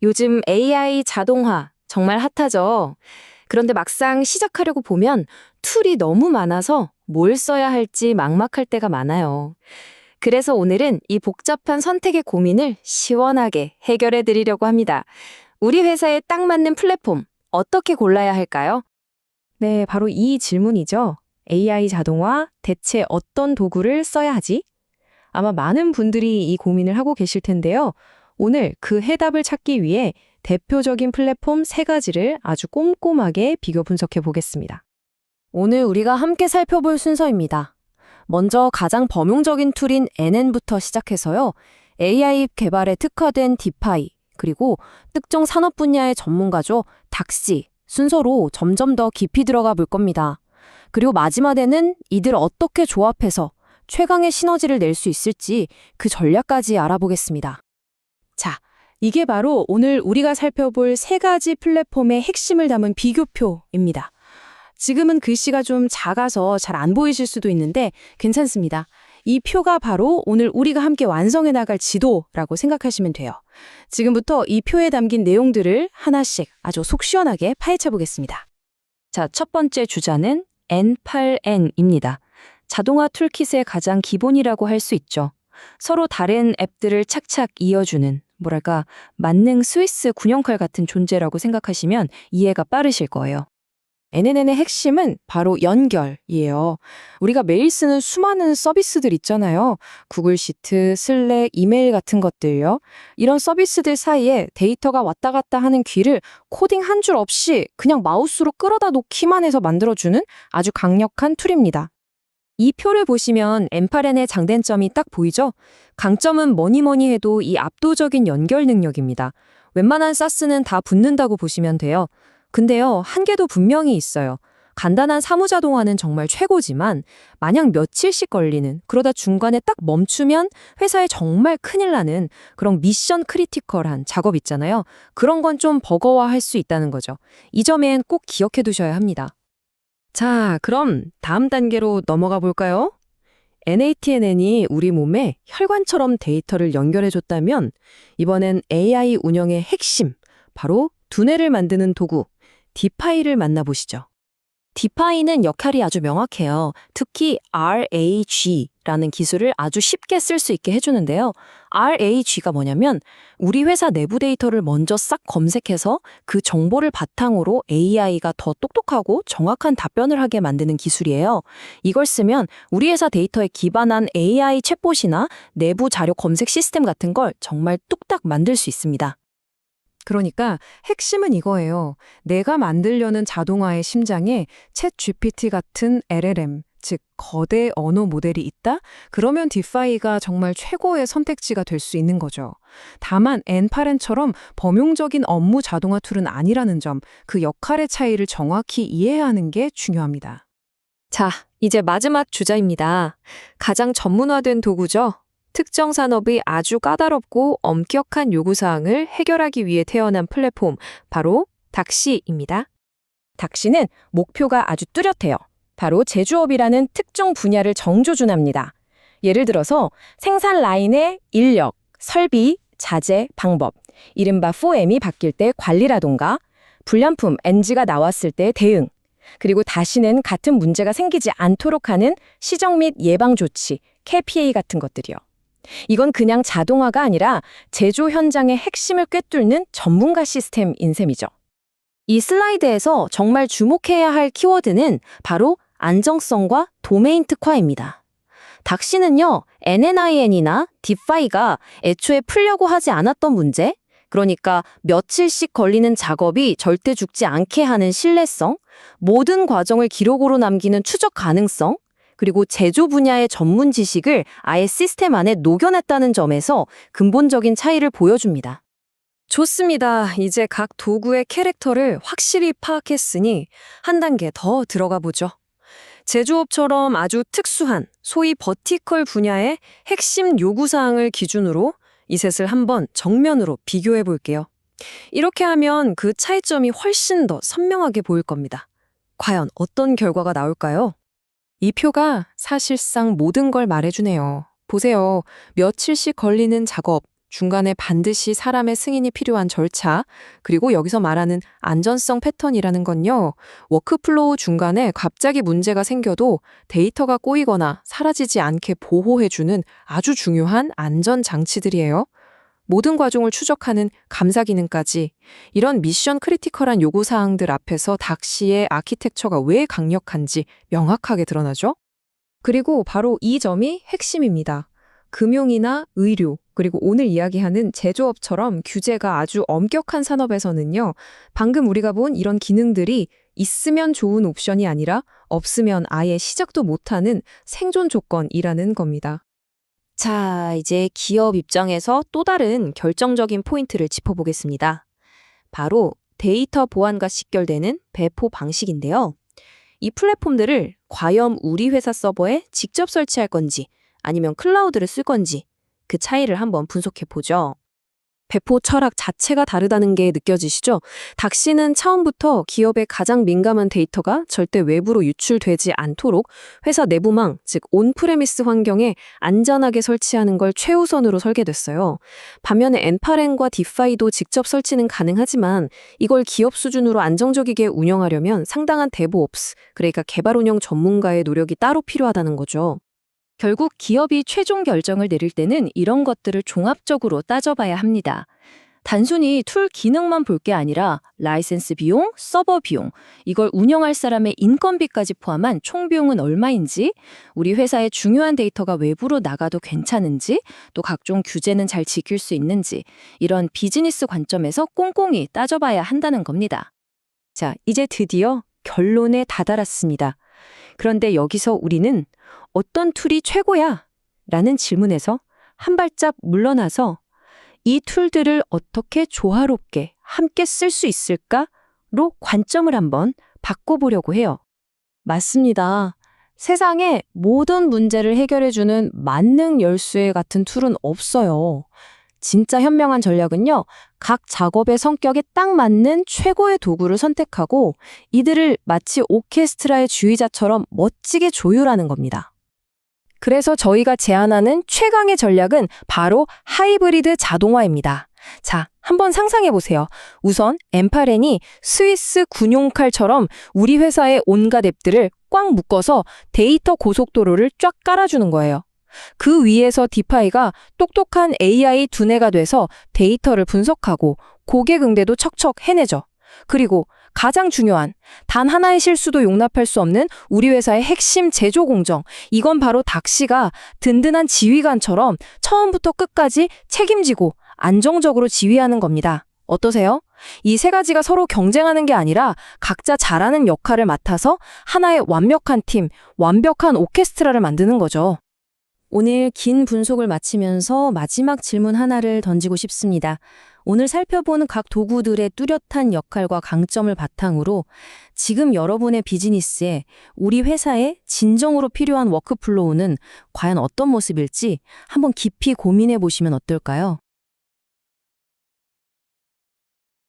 요즘 AI 자동화 정말 핫하죠? 그런데 막상 시작하려고 보면 툴이 너무 많아서 뭘 써야 할지 막막할 때가 많아요. 그래서 오늘은 이 복잡한 선택의 고민을 시원하게 해결해 드리려고 합니다. 우리 회사에 딱 맞는 플랫폼 어떻게 골라야 할까요? 네, 바로 이 질문이죠. AI 자동화, 대체 어떤 도구를 써야 하지? 아마 많은 분들이 이 고민을 하고 계실 텐데요. 오늘 그 해답을 찾기 위해 대표적인 플랫폼 세 가지를 아주 꼼꼼하게 비교 분석해 보겠습니다. 오늘 우리가 함께 살펴볼 순서입니다. 먼저 가장 범용적인 툴인 NN부터 시작해서요. AI 개발에 특화된 디파이, 그리고 특정 산업 분야의 전문가죠. 닥시, 순서로 점점 더 깊이 들어가 볼 겁니다. 그리고 마지막에는 이들 어떻게 조합해서 최강의 시너지를 낼 수 있을지 그 전략까지 알아보겠습니다. 자, 이게 바로 오늘 우리가 살펴볼 세 가지 플랫폼의 핵심을 담은 비교표입니다. 지금은 글씨가 좀 작아서 잘 안 보이실 수도 있는데 괜찮습니다. 이 표가 바로 오늘 우리가 함께 완성해 나갈 지도라고 생각하시면 돼요. 지금부터 이 표에 담긴 내용들을 하나씩 아주 속 시원하게 파헤쳐 보겠습니다. 자, 첫 번째 주자는 N8N입니다. 자동화 툴킷의 가장 기본이라고 할 수 있죠. 서로 다른 앱들을 착착 이어주는, 뭐랄까, 만능 스위스 군용칼 같은 존재라고 생각하시면 이해가 빠르실 거예요. NNN의 핵심은 바로 연결이에요. 우리가 매일 쓰는 수많은 서비스들 있잖아요. 구글 시트, 슬랙, 이메일 같은 것들요. 이런 서비스들 사이에 데이터가 왔다 갔다 하는 귀를 코딩 한 줄 없이 그냥 마우스로 끌어다 놓기만 해서 만들어주는 아주 강력한 툴입니다. 이 표를 보시면 N8N의 장단점이 딱 보이죠? 강점은 뭐니 해도 이 압도적인 연결 능력입니다. 웬만한 SaaS는 다 붙는다고 보시면 돼요. 근데요, 한계도 분명히 있어요. 간단한 사무자동화는 정말 최고지만 만약 며칠씩 걸리는, 그러다 중간에 딱 멈추면 회사에 정말 큰일 나는 그런 미션 크리티컬한 작업 있잖아요. 그런 건 좀 버거워할 수 있다는 거죠. 이 점엔 꼭 기억해 두셔야 합니다. 자, 그럼 다음 단계로 넘어가 볼까요? NATNN이 우리 몸에 혈관처럼 데이터를 연결해줬다면 이번엔 AI 운영의 핵심, 바로 두뇌를 만드는 도구, 디파이를 만나보시죠. 디파이는 역할이 아주 명확해요. 특히 RAG라는 기술을 아주 쉽게 쓸 수 있게 해주는데요. RAG가 뭐냐면 우리 회사 내부 데이터를 먼저 싹 검색해서 그 정보를 바탕으로 AI가 더 똑똑하고 정확한 답변을 하게 만드는 기술이에요. 이걸 쓰면 우리 회사 데이터에 기반한 AI 챗봇이나 내부 자료 검색 시스템 같은 걸 정말 뚝딱 만들 수 있습니다. 그러니까 핵심은 이거예요. 내가 만들려는 자동화의 심장에 챗 GPT 같은 LLM, 즉 거대 언어 모델이 있다? 그러면 디파이가 정말 최고의 선택지가 될 수 있는 거죠. 다만 N8N처럼 범용적인 업무 자동화 툴은 아니라는 점, 그 역할의 차이를 정확히 이해하는 게 중요합니다. 자, 이제 마지막 주자입니다. 가장 전문화된 도구죠. 특정 산업의 아주 까다롭고 엄격한 요구사항을 해결하기 위해 태어난 플랫폼, 바로 닥시입니다. 닥시는 목표가 아주 뚜렷해요. 바로 제조업이라는 특정 분야를 정조준합니다. 예를 들어서 생산 라인의 인력, 설비, 자재, 방법, 이른바 4M이 바뀔 때 관리라던가 불량품 NG가 나왔을 때 대응, 그리고 다시는 같은 문제가 생기지 않도록 하는 시정 및 예방 조치, KPI 같은 것들이요. 이건 그냥 자동화가 아니라 제조 현장의 핵심을 꿰뚫는 전문가 시스템인 셈이죠. 이 슬라이드에서 정말 주목해야 할 키워드는 바로 안정성과 도메인 특화입니다. 닥시는요, NNIN이나 디파이가 애초에 풀려고 하지 않았던 문제, 그러니까 며칠씩 걸리는 작업이 절대 죽지 않게 하는 신뢰성, 모든 과정을 기록으로 남기는 추적 가능성, 그리고 제조 분야의 전문 지식을 아예 시스템 안에 녹여냈다는 점에서 근본적인 차이를 보여줍니다. 좋습니다. 이제 각 도구의 캐릭터를 확실히 파악했으니 한 단계 더 들어가 보죠. 제조업처럼 아주 특수한 소위 버티컬 분야의 핵심 요구사항을 기준으로 이 셋을 한번 정면으로 비교해 볼게요. 이렇게 하면 그 차이점이 훨씬 더 선명하게 보일 겁니다. 과연 어떤 결과가 나올까요? 이 표가 사실상 모든 걸 말해주네요. 보세요. 며칠씩 걸리는 작업, 중간에 반드시 사람의 승인이 필요한 절차, 그리고 여기서 말하는 안전성 패턴이라는 건요, 워크플로우 중간에 갑자기 문제가 생겨도 데이터가 꼬이거나 사라지지 않게 보호해주는 아주 중요한 안전 장치들이에요. 모든 과정을 추적하는 감사 기능까지 이런 미션 크리티컬한 요구사항들 앞에서 닥시의 아키텍처가 왜 강력한지 명확하게 드러나죠? 그리고 바로 이 점이 핵심입니다. 금융이나 의료, 그리고 오늘 이야기하는 제조업처럼 규제가 아주 엄격한 산업에서는요, 방금 우리가 본 이런 기능들이 있으면 좋은 옵션이 아니라 없으면 아예 시작도 못하는 생존 조건이라는 겁니다. 자, 이제 기업 입장에서 또 다른 결정적인 포인트를 짚어보겠습니다. 바로 데이터 보안과 직결되는 배포 방식인데요. 이 플랫폼들을 과연 우리 회사 서버에 직접 설치할 건지 아니면 클라우드를 쓸 건지 그 차이를 한번 분석해 보죠. 배포 철학 자체가 다르다는 게 느껴지시죠? 닥시는 처음부터 기업의 가장 민감한 데이터가 절대 외부로 유출되지 않도록 회사 내부망, 즉 온프레미스 환경에 안전하게 설치하는 걸 최우선으로 설계됐어요. 반면에 엔파렌과 디파이도 직접 설치는 가능하지만 이걸 기업 수준으로 안정적이게 운영하려면 상당한 데브옵스, 그러니까 개발 운영 전문가의 노력이 따로 필요하다는 거죠. 결국 기업이 최종 결정을 내릴 때는 이런 것들을 종합적으로 따져봐야 합니다. 단순히 툴 기능만 볼 게 아니라 라이센스 비용, 서버 비용, 이걸 운영할 사람의 인건비까지 포함한 총 비용은 얼마인지, 우리 회사의 중요한 데이터가 외부로 나가도 괜찮은지, 또 각종 규제는 잘 지킬 수 있는지, 이런 비즈니스 관점에서 꼼꼼히 따져봐야 한다는 겁니다. 자, 이제 드디어 결론에 다다랐습니다. 그런데 여기서 우리는 어떤 툴이 최고야? 라는 질문에서 한 발짝 물러나서 이 툴들을 어떻게 조화롭게 함께 쓸 수 있을까?로 관점을 한번 바꿔보려고 해요. 맞습니다. 세상에 모든 문제를 해결해주는 만능 열쇠 같은 툴은 없어요. 진짜 현명한 전략은요, 각 작업의 성격에 딱 맞는 최고의 도구를 선택하고 이들을 마치 오케스트라의 주의자처럼 멋지게 조율하는 겁니다. 그래서 저희가 제안하는 최강의 전략은 바로 하이브리드 자동화입니다. 자, 한번 상상해 보세요. 우선 엔파렌이 스위스 군용칼처럼 우리 회사의 온갖 앱들을 꽉 묶어서 데이터 고속도로를 쫙 깔아주는 거예요. 그 위에서 디파이가 똑똑한 AI 두뇌가 돼서 데이터를 분석하고 고객 응대도 척척 해내죠. 그리고 가장 중요한 단 하나의 실수도 용납할 수 없는 우리 회사의 핵심 제조 공정, 이건 바로 닥시가 든든한 지휘관처럼 처음부터 끝까지 책임지고 안정적으로 지휘하는 겁니다. 어떠세요? 이 세 가지가 서로 경쟁하는 게 아니라 각자 잘하는 역할을 맡아서 하나의 완벽한 팀, 완벽한 오케스트라를 만드는 거죠. 오늘 긴 분석을 마치면서 마지막 질문 하나를 던지고 싶습니다. 오늘 살펴본 각 도구들의 뚜렷한 역할과 강점을 바탕으로 지금 여러분의 비즈니스에 우리 회사에 진정으로 필요한 워크플로우는 과연 어떤 모습일지 한번 깊이 고민해 보시면 어떨까요?